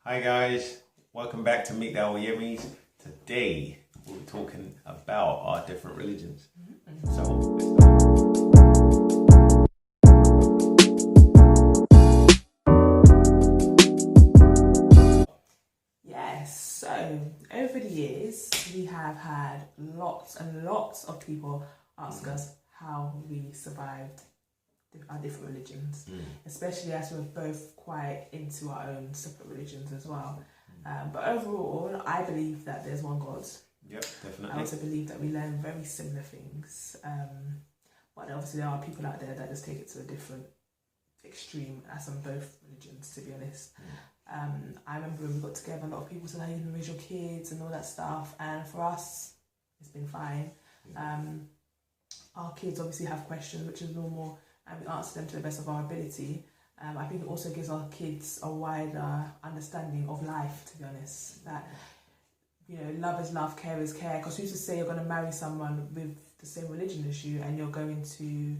Hi guys, welcome back to Meet Our Yummies. Today we're talking about our different religions. So Yes, so over the years we have had lots and lots of people ask us how we survived our different religions, especially as we're both quite into our own separate religions as well. But overall, I believe that there's one God. Yep, definitely. I also believe that we learn very similar things. But obviously there are people out there that just take it to a different extreme, as on both religions, to be honest. I remember when we got together, a lot of people said, how you can raise your kids and all that stuff. And for us, it's been fine. Our kids obviously have questions, which is normal, and we answer them to the best of our ability. I think it also gives our kids a wider understanding of life, to be honest. That, you know, love is love, care is care. Because who's to say you're going to marry someone with the same religion as you and you're going to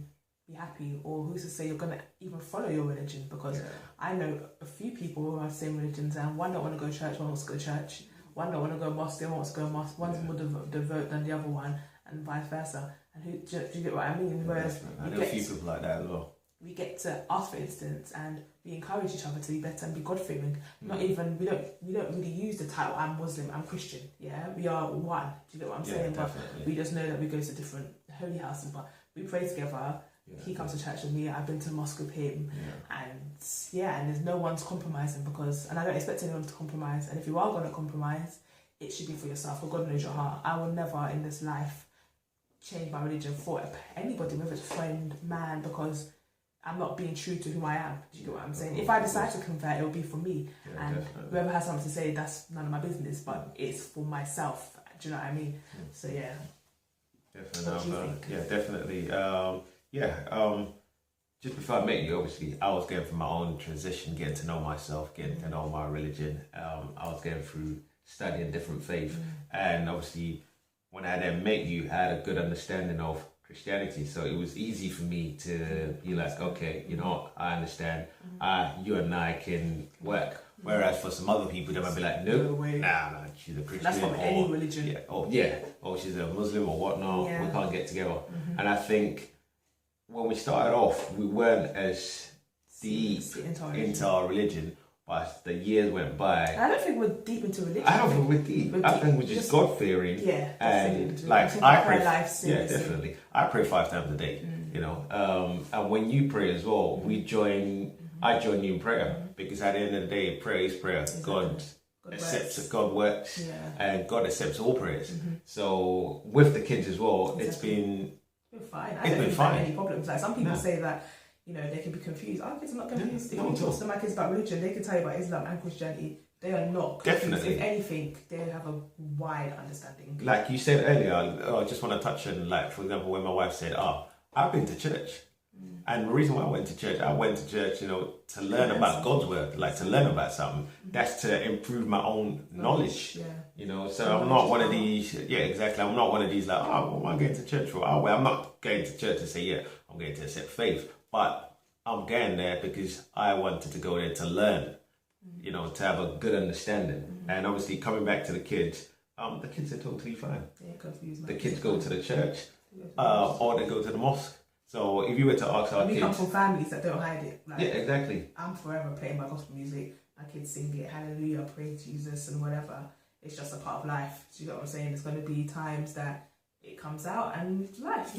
be happy? Or who's to say you're going to even follow your religion? Because I know a few people who have the same religions, and one don't want to go to church, one wants to go to church. One don't want to go mosque, the other wants to go mosque. One's more devout than the other one, and vice versa. And who, do you get what I mean? Whereas I know a few people like that as well. We get to ask for instance, and we encourage each other to be better and be God-fearing. Not even we don't really use the title I'm Muslim, I'm Christian. Yeah, we are one. Do you get what I'm saying? Definitely. But we just know that we go to different holy houses, but we pray together. He comes to church with me. I've been to mosque with him, and there's no one's compromising, because, and I don't expect anyone to compromise. And if you are going to compromise, it should be for yourself. For God knows your heart. I will never in this life change my religion for anybody, whether it's friend, man, because I'm not being true to who I am. Do you get what I'm saying? If I decide to convert, it'll be for me. And whoever has something to say, that's none of my business, but it's for myself. Do you know what I mean? So yeah. Definitely. What do you think? Yeah, definitely. Just before I met you, obviously, I was going through my own transition, getting to know myself, getting to know my religion. I was going through studying different faiths, and obviously, when I then met you, I had a good understanding of Christianity, so it was easy for me to be like, okay, you know, I understand. You and I can work. Whereas for some other people, they might be like, no way, nah, she's a Christian. That's from any religion. Or she's a Muslim or whatnot. We can't get together. And I think when we started off, we weren't as deep into our religion. But as the years went by, I don't think we're deep into religion. I don't think we're deep. I think we're just God fearing. Yeah, and like I pray. Life, Definitely. I pray 5 times a day. You know, and when you pray as well, we join. I join you in prayer, because at the end of the day, prayer is prayer. Exactly. God accepts it. God works, and God accepts all prayers. So with the kids as well, it's been fine. I don't think there are any problems. Like some people say that, you know, they can be confused. Our kids are not confused. If you talk to my kids about religion, they can tell you about Islam and Christianity. They are not confused. Definitely. If anything, they have a wide understanding. Like you said earlier, I just want to touch on, like, for example, when my wife said, I've been to church. And the reason why I went to church, you know, to learn about God's word, like to learn about something. That's to improve my own knowledge. You know, so I'm not one of these, I'm not one of these like, what am I going to church for? Well, I'm not going to church to say, I'm going to accept faith. But I'm going there because I wanted to go there to learn, you know, to have a good understanding. And obviously coming back to the kids are totally fine. The kids go to the church or they go to the mosque. So if you were to ask our kids... We come from families that don't hide it. Like, exactly. I'm forever playing my gospel music. My kids sing it, hallelujah, praise Jesus and whatever. It's just a part of life. Do you get what I'm saying? There's going to be times that it comes out and life.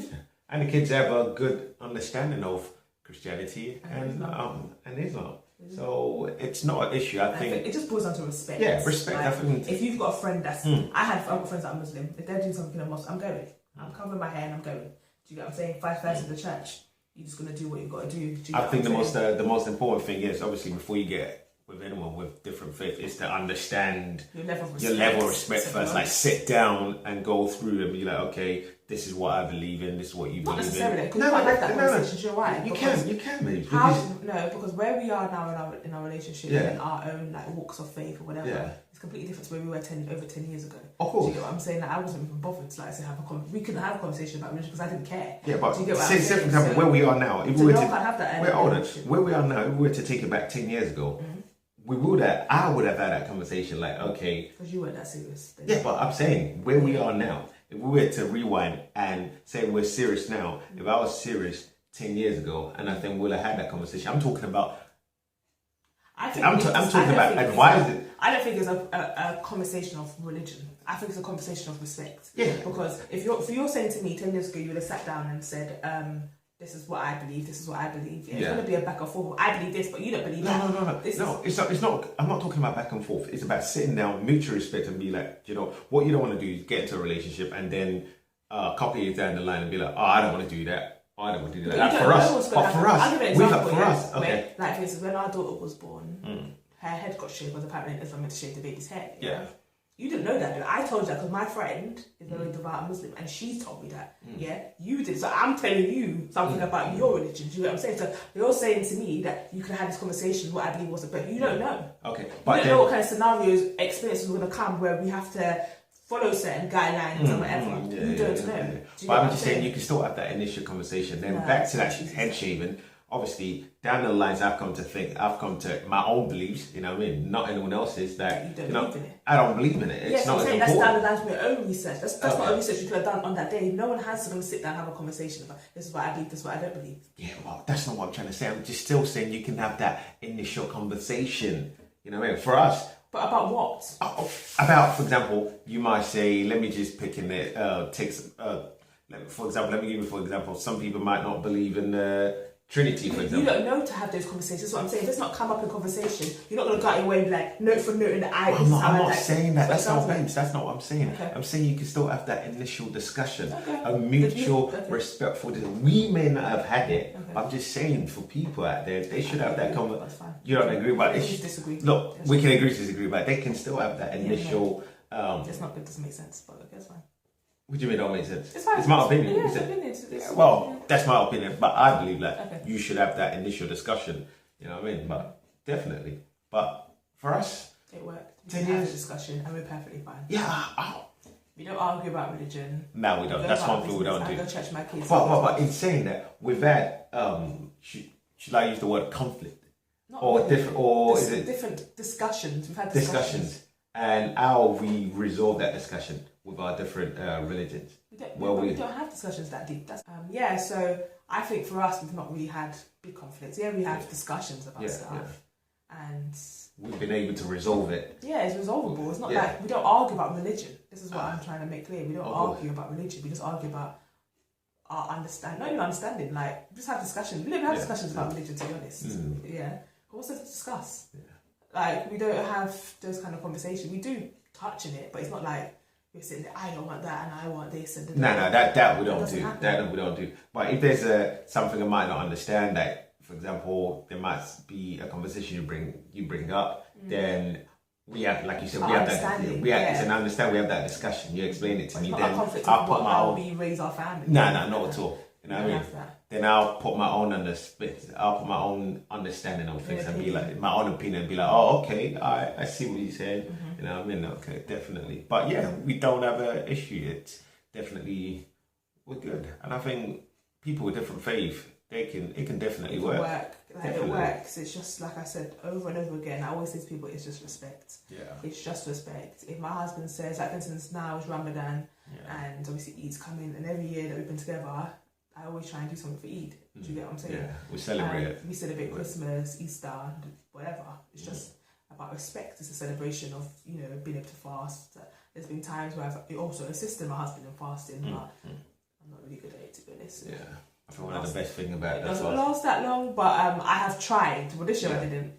And the kids have a good understanding of Christianity and Islam. So it's not an issue. I think it just boils down to respect. Yeah, respect. Like, if you've got a friend that's... I've got friends that are Muslim. If they're doing something in a mosque, I'm going. I'm covering my hair and I'm going. Do you get what I'm saying? 5 verses of the church. You're just gonna do what you've got to do. I think the most important thing is, obviously, before you get with anyone with different faith, is to understand your level of respect first. Like sit down and go through and be like, okay, this is what I believe in. This is what you believe in. Not necessarily, because you can't have that conversation. Do you know why? You can, maybe. Because where we are now in our relationship, in our own like walks of faith or whatever, it's completely different to where we were over 10 years ago. Of course. Do you get what I'm saying? Like, I wasn't even bothered to we couldn't have a conversation about religion because I didn't care. Yeah, but say for example, where we are now, if we were to, have that where we are now, if we were to take it back 10 years ago, I would have had that conversation like, okay. Because you weren't that serious. Yeah, but I'm saying where we are now, if we were to rewind and say we're serious now, if I was serious 10 years ago, and I think we'll have had that conversation. I'm talking about. I'm talking about advising. I don't think it's a conversation of religion. I think it's a conversation of respect. Yeah. Because if you're saying to me 10 years ago, you would have sat down and said, this is what I believe. This is what I believe. Yeah. It's going to be a back and forth. I believe this, but you don't believe that. No. It's not. I'm not talking about back and forth. It's about sitting down, mutual respect, and be like, what you don't want to do is get into a relationship and then a couple of years down the line and be like, oh, I don't want to do that. Oh, I don't want to do that. Like for us, I'll give an example. For us, okay. Like for instance, when our daughter was born, her head got shaved because apparently it's not meant to shave the baby's head. Yeah. You didn't know that, though. I told you that because my friend is very devout Muslim and she told me that. Yeah, you did. So I'm telling you something about your religion. Do you know what I'm saying? So you're saying to me that you can have this conversation, what I believe was, but you don't know. Okay. But you don't know what kind of scenarios, experiences are going to come where we have to follow certain guidelines or whatever. You don't know. But I'm just saying you can still have that initial conversation. Then back to that head shaving. Obviously, down the lines, I've come to my own beliefs, you know what I mean? Not anyone else's, that, you don't believe in it. I don't believe in it. It's not as important. That's down the lines from your own research. That's not a research you could have done on that day. No one has to go and sit down and have a conversation about this is what I believe, this is what I don't believe. Yeah, well, that's not what I'm trying to say. I'm just still saying you can have that initial conversation, you know what I mean? For us. But about what? About, for example, you might say, let me just pick in it, for example, some people might not believe in Trinity, for example. You don't know to have those conversations. That's what I'm saying. If it's not come up in conversation, you're not going to go out your way and be like, note for note in the eye. I'm not saying that. That's not what I'm saying. Okay. I'm saying you can still have that initial discussion, a mutual, respectful discussion. We may not have had it. Okay. I'm just saying for people out there, they should have that conversation. You don't agree about it? Disagree. Look, we can agree to disagree, but they can still have that initial. It's not good. Doesn't make sense, but okay, it's fine. What do you mean don't make sense? It's fine. It's my opinion. Yeah, it's opinion. Well, that's my opinion, but I believe that you should have that initial discussion. You know what I mean? But definitely. But for us, it worked. 10 years discussion, and we're perfectly fine. Yeah. We don't argue about religion. No, we don't. That's one thing we don't do. I go to church with my kids. But in saying that, we've had should I use the word conflict? Is it different discussions? We've had discussions. And how we resolve that discussion with our different religions. We don't have discussions that deep. So I think for us, we've not really had big conflicts. Yeah, we have discussions about stuff. And we've been able to resolve it. Yeah, it's resolvable. It's not like we don't argue about religion. This is what I'm trying to make clear. We don't argue about religion. We just argue about our understanding. Not even understanding, like, we just have discussions. We don't have discussions about religion, to be honest. Yeah. What's there to discuss? Yeah. Like, we don't have those kind of conversations. We do touch in it, but it's not like we're sitting there, I don't want that and I want this. And no, that we don't do. That we don't do. But if there's something I might not understand, that, for example, there might be a conversation you bring up, then we have, like you said, we have that. It's an understanding. We have that discussion. You explain it to me. Then I'll put my own. We raise our family. No, not at all. You know what I mean? Then I'll put my own understanding of things and be like, my own opinion, and be like, oh, okay, I see what you're saying. You know what I mean? Okay, definitely. But yeah, we don't have an issue. It's definitely, we're good. And I think people with different faith, it can definitely work. It works. It's just, like I said, over and over again, I always say to people, it's just respect. Yeah. It's just respect. If my husband says, like, for instance, now it's Ramadan, and obviously Eid's coming, and every year that we've been together, I always try and do something for Eid. Do you get what I'm saying? Yeah, we celebrate it. We celebrate Christmas, Easter, whatever. It's just about respect. It's a celebration of, being able to fast. There's been times where I've also assisted my husband in fasting, but I'm not really good at it, to be honest. Yeah, I think one of the best things about it doesn't last that long, but I have tried. Well, this year I didn't,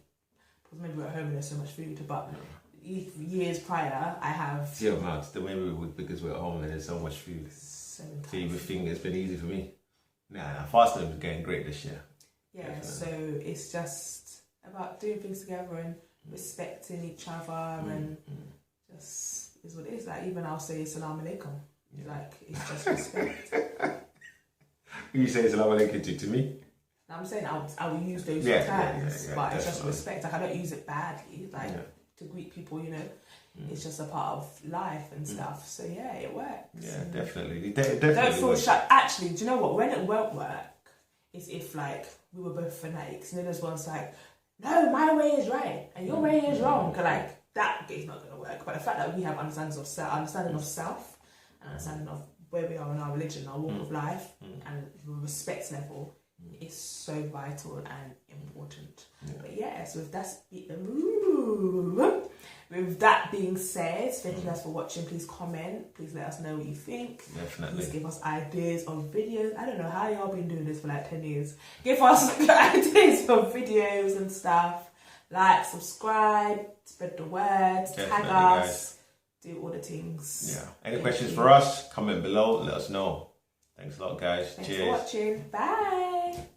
because maybe we're at home and there's so much food, but years prior, I have... because we're at home and there's so much food. So you would think it's been easy for me. Nah, fasting was getting great this year. Yeah, definitely. So it's just about doing things together and respecting each other and just is what it is. Like, even I'll say Assalamu alaikum. Like, it's just respect. You say Assalamu alaikum to me? I'm saying I will use those terms, but it's just respect. Like, I don't use it badly. Like, to greet people, it's just a part of life and stuff. So yeah, it works. Yeah, definitely. Don't feel shy. Actually, do you know what? When it won't work is if, like, we were both fanatics and then there's one's like, no, my way is right and your way is wrong. Like that is not going to work. But the fact that we have understanding of self, and understanding of where we are in our religion, our walk of life, and the respect level is so vital and important. But yes, with that being said, thank you guys for watching. Please comment. Please let us know what you think. Definitely. Please give us ideas of videos. I don't know how y'all been doing this for like 10 years. Give us ideas for videos and stuff. Like, subscribe, spread the word, tag us, do all the things. Yeah. Any questions for us? Comment below. Let us know. Thanks a lot, guys. Thanks Cheers. for watching. Bye.